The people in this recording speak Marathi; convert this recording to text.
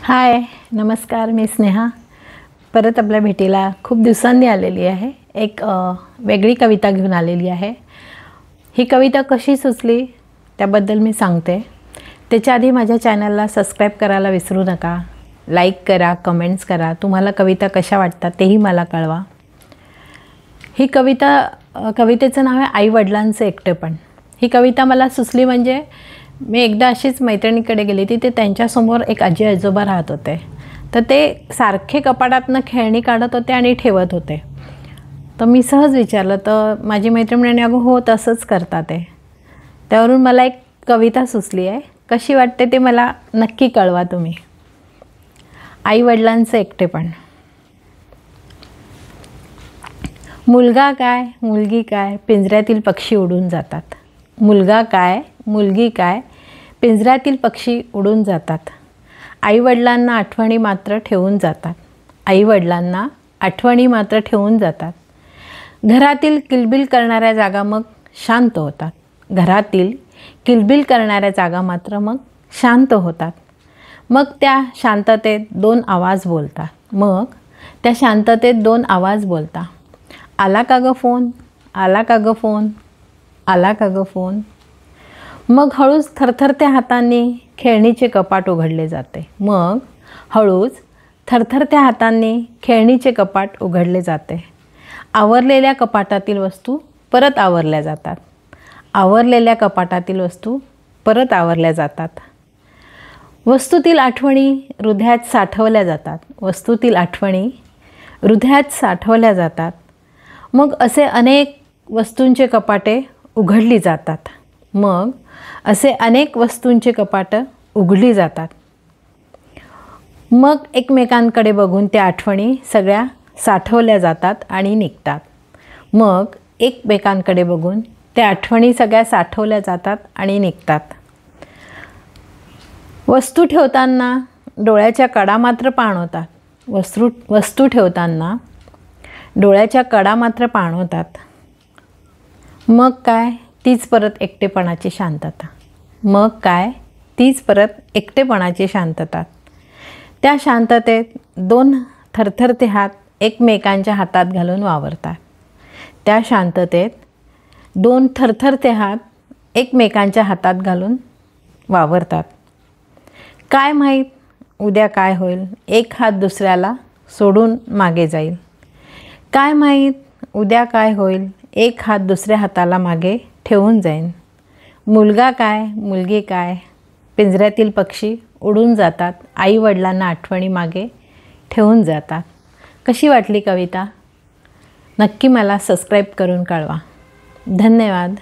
हाय, नमस्कार. मी स्नेहा परत आपल्या भेटीला खूप दिवसांनी आलेली आहे. एक वेगळी कविता घेऊन आलेली आहे. ही कविता कशी सुचली त्याबद्दल मी सांगते. त्याच्या आधी माझ्या चॅनलला सबस्क्राईब करायला विसरू नका. लाईक करा, कमेंट्स करा. तुम्हाला कविता कशा वाटतात तेही मला कळवा. ही कवितेचं नाव आहे आई-वडिलांचं एकटेपण. ही कविता मला सुचली म्हणजे मी एकदा अशीच मैत्रिणीकडे गेली होती. ते त्यांच्यासमोर एक आजी आजोबा राहत होते. तर ते सारखे कपाटातनं खेळणी काढत होते आणि ठेवत होते. तर मी सहज विचारलं तर माझी मैत्रीण म्हणाली, अगं हो तसंच करतात ते. त्यावरून मला एक कविता सुचली आहे. कशी वाटते ते मला नक्की कळवा तुम्ही. आई-वडिलांचं एकटेपण. मुलगा काय, मुलगी काय, पिंजऱ्यातील पक्षी उडून जातात. मुलगा काय, मुलगी काय, पिंजऱ्यातील पक्षी उडून जातात. आईवडिलांना आठवणी मात्र ठेवून जातात. आईवडिलांना आठवणी मात्र ठेवून जातात. घरातील किलबिल करणाऱ्या जागा मग शांत होतात. घरातील किलबिल करणाऱ्या जागा मात्र मग शांत होतात. मग त्या शांततेत दोन आवाज बोलता. आला का गं फोन, आला का गं फोन, आला का गं फोन. मग हळूच थरथरत्या हातांनी खेळणीचे कपाट उघडले जाते. मग हळूच थरथरत्या हातांनी खेळणीचे कपाट उघडले जाते. आवरलेल्या कपाटातील वस्तू परत आवरल्या जातात. आवरलेल्या कपाटातील वस्तू परत आवरल्या जातात. वस्तूतील आठवणी हृदयात साठवल्या जातात. वस्तूतील आठवणी हृदयात साठवल्या जातात. मग असे अनेक वस्तूंचे कपाटे उघडली जातात. मग असे अनेक वस्तूंचे कपाटं उघडली जातात. मग एकमेकांकडे बघून त्या आठवणी सगळ्या साठवल्या जातात आणि निघतात. मग एकमेकांकडे बघून त्या आठवणी सगळ्या साठवल्या जातात आणि निघतात. वस्तू ठेवताना डोळ्याच्या कडा मात्र पाणवतात. वस्तू ठेवताना डोळ्याच्या कडा मात्र पाणवतात. मग काय, तीच परत एकटेपणाची शांतता. मग काय, तीच परत एकटेपणाची शांतता. त्या शांततेत दोन थरथरते हात एकमेकांच्या हातात घालून वावरतात. त्या शांततेत दोन थरथरते हात एकमेकांच्या हातात घालून वावरतात. काय माहीत उद्या काय होईल, एक हात दुसऱ्याला सोडून मागे जाईल. काय माहीत उद्या काय होईल, एक हात दुसऱ्या हाताला मागे ठेवून जाईन. मुलगा काय, मुलगी काय, पिंजऱ्यातील पक्षी उडून जातात. आईवडिलांना आठवणी मागे ठेवून जातात. कशी वाटली कविता? नक्की मला सबस्क्राईब करून कळवा. धन्यवाद.